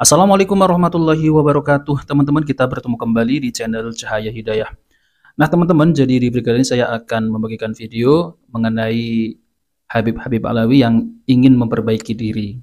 Assalamualaikum warahmatullahi wabarakatuh. Teman-teman, kita bertemu kembali di channel Cahaya Hidayah. Nah, teman-teman, jadi di video kali ini saya akan membagikan video mengenai Habib-Habib Alawi yang ingin memperbaiki diri.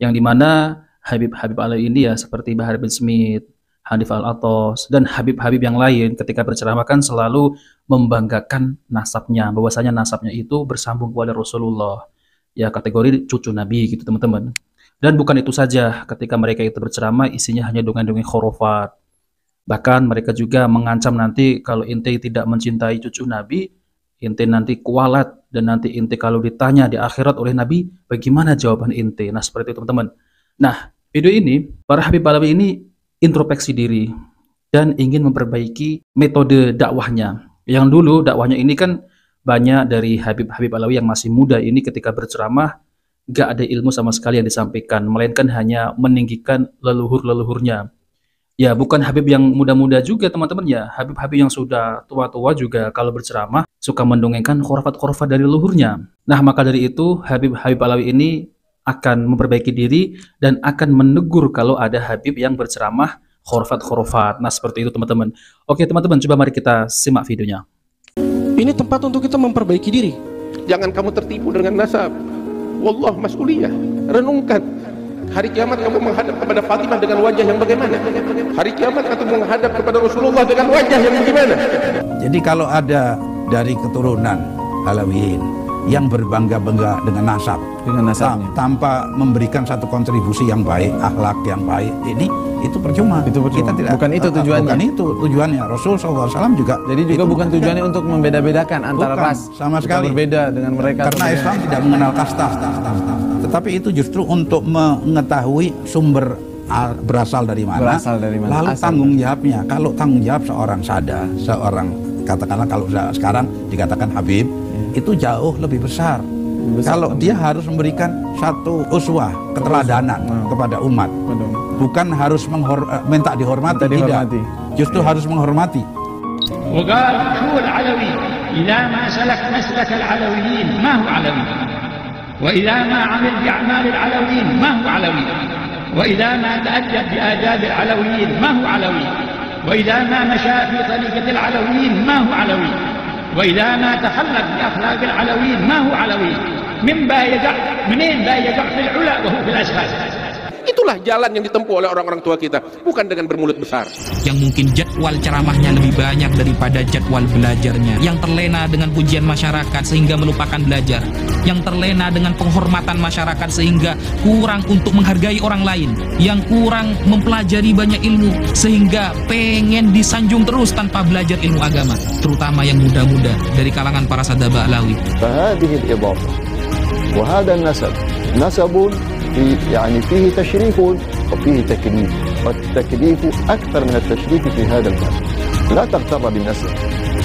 Yang dimana Habib-Habib Alawi ini ya seperti Bahar bin Smith, Hanif Al-Athos, dan Habib-Habib yang lain ketika berceramah kan selalu membanggakan nasabnya, bahwasanya nasabnya itu bersambung kepada Rasulullah. Ya, kategori cucu Nabi gitu, teman-teman. Dan bukan itu saja, ketika mereka itu berceramah isinya hanya dongeng-dongeng khurafat. Bahkan mereka juga mengancam nanti kalau ente tidak mencintai cucu Nabi, ente nanti kualat, dan nanti ente kalau ditanya di akhirat oleh Nabi, bagaimana jawaban ente? Nah, seperti itu teman-teman. Nah, video ini, para Habib Alawi ini introspeksi diri dan ingin memperbaiki metode dakwahnya. Yang dulu dakwahnya ini kan banyak dari Habib-Habib Alawi yang masih muda ini ketika berceramah, gak ada ilmu sama sekali yang disampaikan, melainkan hanya meninggikan leluhur-leluhurnya. Ya, bukan Habib yang muda-muda juga teman-teman ya, Habib-Habib yang sudah tua-tua juga kalau berceramah suka mendongengkan khurafat-khurafat dari leluhurnya. Nah, maka dari itu Habib-Habib Alawi ini akan memperbaiki diri dan akan menegur kalau ada Habib yang berceramah khurafat-khurafat. Nah, seperti itu teman-teman. Oke teman-teman, coba mari kita simak videonya. Ini tempat untuk kita memperbaiki diri. Jangan kamu tertipu dengan nasab. Wallah mas'uliyah. Renungkan. Hari kiamat kamu menghadap kepada Fatimah dengan wajah yang bagaimana? Hari kiamat kamu menghadap kepada Rasulullah dengan wajah yang bagaimana? Jadi kalau ada dari keturunan Alawiyin yang berbangga-bangga dengan nasab, tanpa memberikan satu kontribusi yang baik, akhlak yang baik, ini itu percuma. Kita tidak, bukan itu tujuannya. Bukan itu tujuannya. Rasul SAW juga. Jadi juga bukan tujuannya untuk membeda-bedakan antara ras. Sama sekali. Berbeda dengan mereka. Karena Islam tidak mengenal kasta. Tetapi itu justru untuk mengetahui sumber berasal dari mana. Lalu tanggung jawabnya. Kalau tanggung jawab seorang sada, seorang katakanlah kalau sekarang dikatakan Habib, itu jauh lebih besar. Kalau dia harus memberikan satu uswah, keteladanan kepada umat. Bukan harus minta dihormati, tidak. Justru harus menghormati. وقال هو العلوي إذا ما سلك مسلك العلويين ما هو علوي وإذا ما عمل بأعمال العلويين ما هو علوي وإذا ما تأدب بآداب العلويين ما هو علوي وإذا ما مشى في طريقة العلويين ما هو علوي وإذا ما تخلق بأخلاق العلويين ما هو علوي منين يقع في العلا وهو في الأسفل. Itulah jalan yang ditempuh oleh orang-orang tua kita, bukan dengan bermulut besar. Yang mungkin jadwal ceramahnya lebih banyak daripada jadwal belajarnya, yang terlena dengan pujian masyarakat sehingga melupakan belajar, yang terlena dengan penghormatan masyarakat sehingga kurang untuk menghargai orang lain, yang kurang mempelajari banyak ilmu sehingga pengen disanjung terus tanpa belajar ilmu agama, terutama yang muda-muda dari kalangan para sadaba Alawi. فهذه الإضافة وهذا النسب نسب يعني فيه تشريف وفيه تكليف، والتكليف أكثر من التشريف في هذا الباب. لا تغتر بالنسب،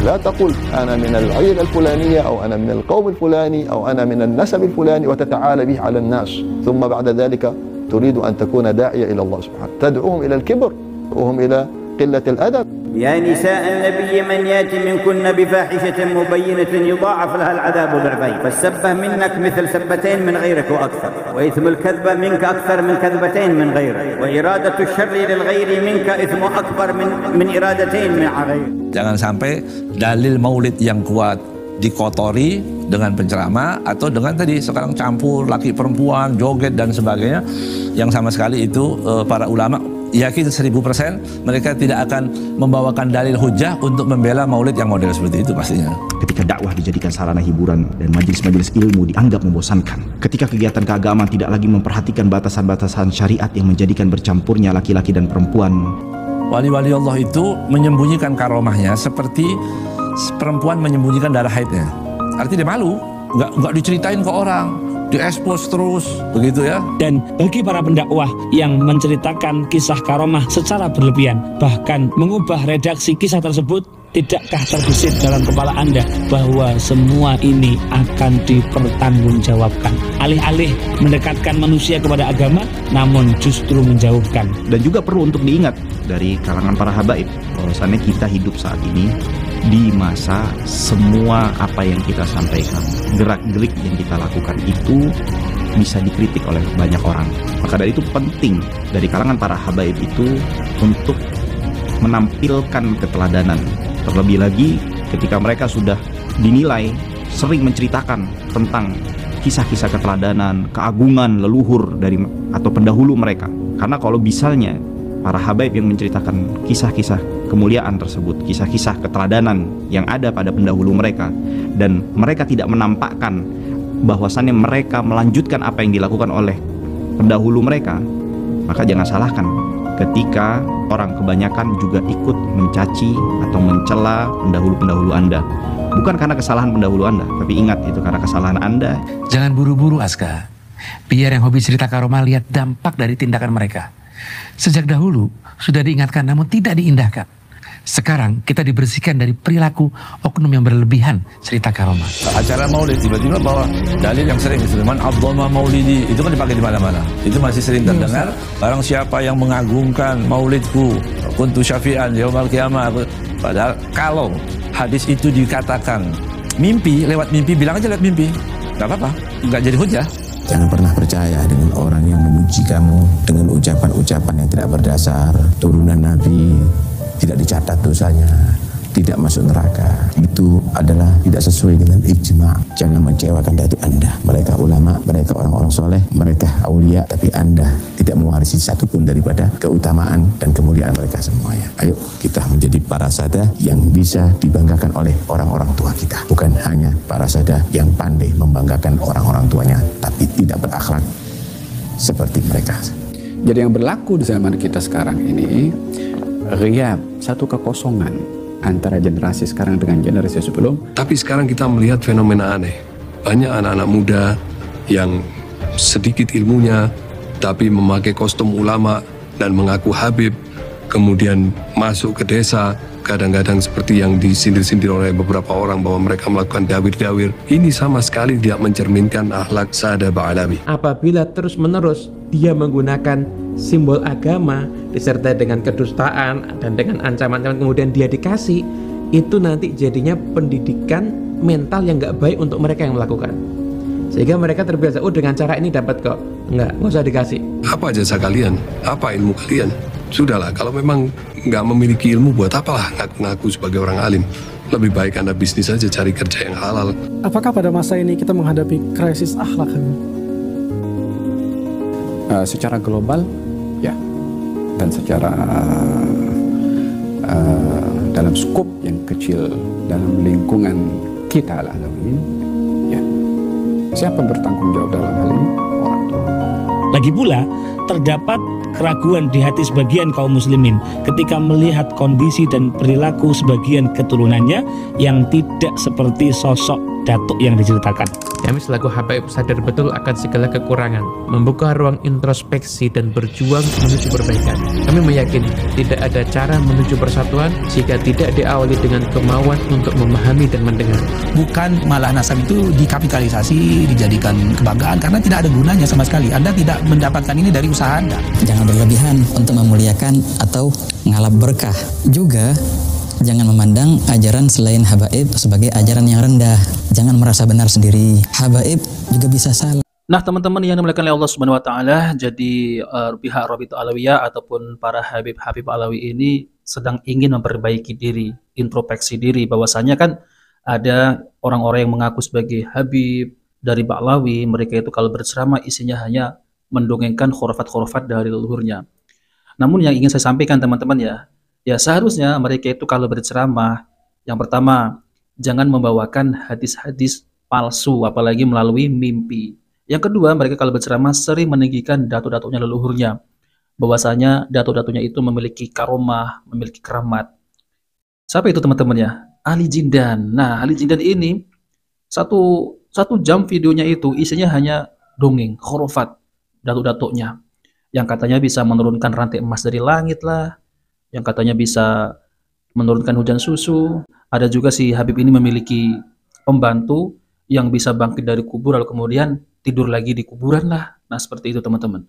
لا تقل أنا من العيلة الفلانية أو أنا من القوم الفلاني أو أنا من النسب الفلاني وتتعالى به على الناس، ثم بعد ذلك تريد أن تكون داعية إلى الله سبحانه، تدعوهم إلى الكبر وهم إلى قلة الأدب. يا نساء النبي من يأتي منكن بفاحشة مبينة يضاعف لها العذاب ضعفين، فالسبة منك مثل سبتين من غيرك وأكثر، وإثم الكذبة منك أكثر من كذبتين من غيرك، وإرادة الشر للغير منك إثم أكبر من إرادتين من غيرك. Jangan sampai dalil maulid yang kuat dikotori dengan penceramah atau dengan tadi sekarang campur laki perempuan, joget dan sebagainya, yang sama sekali itu para ulama yakin 1000% mereka tidak akan membawakan dalil hujah untuk membela maulid yang model seperti itu pastinya. Ketika dakwah dijadikan sarana hiburan dan majelis-majelis ilmu dianggap membosankan, ketika kegiatan keagamaan tidak lagi memperhatikan batasan-batasan syariat yang menjadikan bercampurnya laki-laki dan perempuan. Wali-wali Allah itu menyembunyikan karomahnya seperti perempuan menyembunyikan darah haidnya. Artinya dia malu, nggak diceritain ke orang, diekspos terus, begitu ya. Dan bagi para pendakwah yang menceritakan kisah karomah secara berlebihan, bahkan mengubah redaksi kisah tersebut, tidakkah terbesit dalam kepala Anda bahwa semua ini akan dipertanggungjawabkan? Alih-alih mendekatkan manusia kepada agama, namun justru menjauhkan. Dan juga perlu untuk diingat dari kalangan para habaib, bahwasannya kita hidup saat ini di masa semua apa yang kita sampaikan, gerak-gerik yang kita lakukan itu bisa dikritik oleh banyak orang. Maka dari itu penting dari kalangan para habaib itu untuk menampilkan keteladanan. Terlebih lagi ketika mereka sudah dinilai sering menceritakan tentang kisah-kisah keteladanan, keagungan leluhur dari atau pendahulu mereka. Karena kalau misalnya para habaib yang menceritakan kisah-kisah kemuliaan tersebut, kisah-kisah keteladanan yang ada pada pendahulu mereka, dan mereka tidak menampakkan bahwasannya mereka melanjutkan apa yang dilakukan oleh pendahulu mereka, maka jangan salahkan ketika orang kebanyakan juga ikut mencaci atau mencela pendahulu-pendahulu Anda. Bukan karena kesalahan pendahulu Anda, tapi ingat itu karena kesalahan Anda. Jangan buru-buru, Aska. Biar yang hobi cerita karomah lihat dampak dari tindakan mereka. Sejak dahulu sudah diingatkan namun tidak diindahkan. Sekarang kita dibersihkan dari perilaku oknum yang berlebihan cerita karomah. Acara maulid tiba-tiba bawa dalil yang sering man abdoma maulidi, itu kan dipakai di mana-mana. Itu masih sering terdengar. Barang siapa yang mengagungkan maulidku, kuntu syafi'an yaumal qiyamah. Padahal kalau hadis itu dikatakan mimpi, lewat mimpi, bilang aja lewat mimpi, nggak apa-apa, nggak jadi hujah. Jangan pernah percaya dengan orang yang memuji kamu dengan ucapan-ucapan yang tidak berdasar. Turunan Nabi tidak dicatat dosanya, tidak masuk neraka. Itu adalah tidak sesuai dengan ijma'. Jangan mengecewakan datuk Anda. Mereka ulama, mereka orang-orang soleh, mereka aulia, tapi Anda tidak mewarisi satupun daripada keutamaan dan kemuliaan mereka semuanya. Ayo kita menjadi parasada yang bisa dibanggakan oleh orang-orang tua kita. Bukan hanya parasada yang pandai membanggakan orang-orang tuanya, tapi tidak berakhlak seperti mereka. Jadi yang berlaku di zaman kita sekarang ini, ghiyab, satu kekosongan antara generasi sekarang dengan generasi sebelum. Tapi sekarang kita melihat fenomena aneh. Banyak anak-anak muda yang sedikit ilmunya, tapi memakai kostum ulama dan mengaku habib, kemudian masuk ke desa, kadang-kadang seperti yang disindir-sindir oleh beberapa orang bahwa mereka melakukan dawir-dawir. Ini sama sekali tidak mencerminkan akhlak Sa'adah Ba'alawi. Apabila terus-menerus dia menggunakan simbol agama disertai dengan kedustaan dan dengan ancaman-ancaman kemudian dia dikasih, itu nanti jadinya pendidikan mental yang nggak baik untuk mereka yang melakukan. Sehingga mereka terbiasa, oh dengan cara ini dapat kok. Nggak usah dikasih. Apa jasa kalian? Apa ilmu kalian? Sudahlah, kalau memang nggak memiliki ilmu, buat apalah ngaku-ngaku sebagai orang alim. Lebih baik Anda bisnis saja, cari kerja yang halal. Apakah pada masa ini kita menghadapi krisis akhlak? Secara global, ya. Dan secara dalam skop yang kecil, dalam lingkungan kita Al-Alawiyin, ya. Siapa bertanggung jawab dalam hal ini? Orang tua. Lagi pula, terdapat keraguan di hati sebagian kaum muslimin ketika melihat kondisi dan perilaku sebagian keturunannya yang tidak seperti sosok datuk yang diceritakan. Kami selaku habaib sadar betul akan segala kekurangan, membuka ruang introspeksi dan berjuang menuju perbaikan. Kami meyakini tidak ada cara menuju persatuan jika tidak diawali dengan kemauan untuk memahami dan mendengar. Bukan malah nasab itu dikapitalisasi, dijadikan kebanggaan karena tidak ada gunanya sama sekali. Anda tidak mendapatkan ini dari usaha Anda. Jangan berlebihan untuk memuliakan atau ngalap berkah. Juga jangan memandang ajaran selain habaib sebagai ajaran yang rendah. Jangan merasa benar sendiri. Habaib juga bisa salah. Nah, teman-teman yang dimuliakan oleh Allah Subhanahu wa taala, jadi pihak Rabithah Alawiyah ataupun para habib-habib Alawi ini sedang ingin memperbaiki diri, introspeksi diri, bahwasanya kan ada orang-orang yang mengaku sebagai habib dari Ba'alawi, mereka itu kalau berceramah isinya hanya mendongengkan khurafat-khurafat dari leluhurnya. Namun yang ingin saya sampaikan teman-teman ya seharusnya mereka itu kalau berceramah, yang pertama jangan membawakan hadis-hadis palsu apalagi melalui mimpi. Yang kedua, mereka kalau berceramah sering meninggikan datuk-datuknya leluhurnya, bahwasanya datuk-datuknya itu memiliki karomah, memiliki keramat. Siapa itu teman-teman ya? Ali Jindan. Nah, Ali Jindan ini satu jam videonya itu isinya hanya dongeng, khurafat datuk-datuknya, yang katanya bisa menurunkan rantai emas dari langit lah, yang katanya bisa menurunkan hujan susu. Ada juga si Habib ini memiliki pembantu yang bisa bangkit dari kubur lalu kemudian tidur lagi di kuburan lah. Nah, seperti itu teman-teman.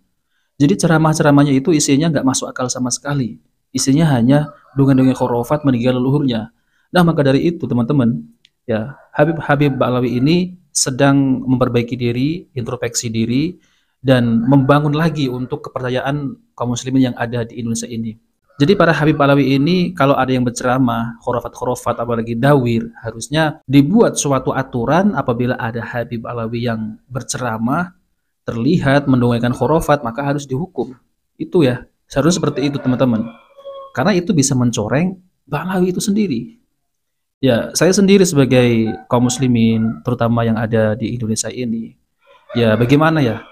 Jadi ceramah-ceramahnya itu isinya nggak masuk akal sama sekali. Isinya hanya dongeng-dongeng khurafat meninggal leluhurnya. Nah, maka dari itu teman-teman, ya Habib-habib Ba'alawi ini sedang memperbaiki diri, introspeksi diri, dan membangun lagi untuk kepercayaan kaum muslimin yang ada di Indonesia ini. Jadi para Habib Alawi ini kalau ada yang berceramah, khurafat-khurafat apalagi dawir, harusnya dibuat suatu aturan apabila ada Habib Alawi yang berceramah, terlihat mendongengkan khurafat, maka harus dihukum. Itu ya, seharusnya seperti itu teman-teman. Karena itu bisa mencoreng Ba'alawi itu sendiri. Ya, saya sendiri sebagai kaum muslimin, terutama yang ada di Indonesia ini, ya bagaimana ya,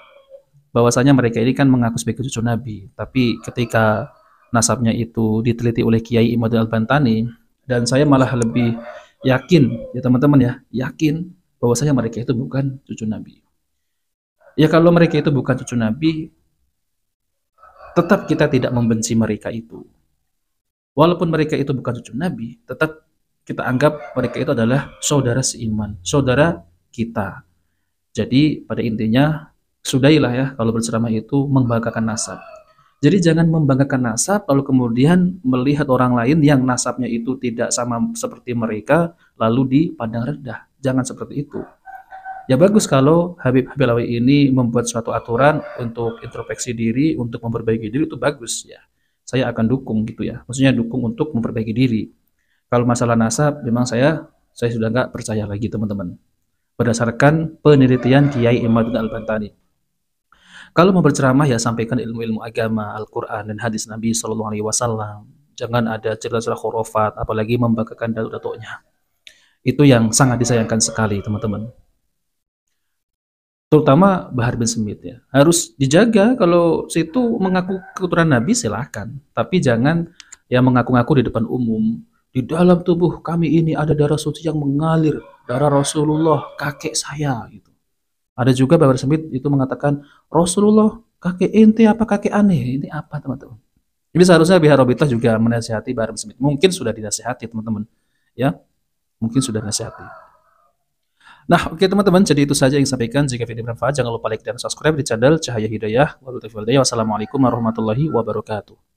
bahwasanya mereka ini kan mengaku sebagai cucu Nabi, tapi ketika nasabnya itu diteliti oleh Kiai Imaduddin Al-Bantani, dan saya malah lebih yakin, ya teman-teman ya, yakin bahwasanya mereka itu bukan cucu Nabi. Ya kalau mereka itu bukan cucu Nabi, tetap kita tidak membenci mereka itu. Walaupun mereka itu bukan cucu Nabi, tetap kita anggap mereka itu adalah saudara seiman, saudara kita. Jadi pada intinya, sudahilah ya kalau berceramah itu membanggakan nasab. Jadi jangan membanggakan nasab lalu kemudian melihat orang lain yang nasabnya itu tidak sama seperti mereka lalu dipandang rendah. Jangan seperti itu. Ya bagus kalau Habib Alawi ini membuat suatu aturan untuk introspeksi diri, untuk memperbaiki diri, itu bagus ya. Saya akan dukung gitu ya. Maksudnya dukung untuk memperbaiki diri. Kalau masalah nasab memang saya sudah nggak percaya lagi teman-teman. Berdasarkan penelitian Kiai Imaduddin Al-Bantani. Kalau mau berceramah ya sampaikan ilmu-ilmu agama, Al-Quran dan hadis Nabi SAW. Jangan ada cerita-cerita khurafat, apalagi membanggakan datuk-datuknya. Itu yang sangat disayangkan sekali teman-teman. Terutama Bahar bin Smith ya. Harus dijaga, kalau situ mengaku keturunan Nabi silahkan. Tapi jangan ya mengaku-ngaku di depan umum. Di dalam tubuh kami ini ada darah suci yang mengalir, darah Rasulullah, kakek saya gitu. Ada juga Bahar Smith itu mengatakan, Rasulullah kakek ente apa kakek aneh? Ini apa teman-teman? Jadi seharusnya Bihar Robitllah juga menasihati Bahar Smith. Mungkin sudah dinasihati teman-teman, ya, mungkin sudah dinasihati. Nah, oke teman-teman, jadi itu saja yang sampaikan. Jika video bermanfaat, jangan lupa like dan subscribe di channel Cahaya Hidayah. Wassalamualaikum warahmatullahi wabarakatuh.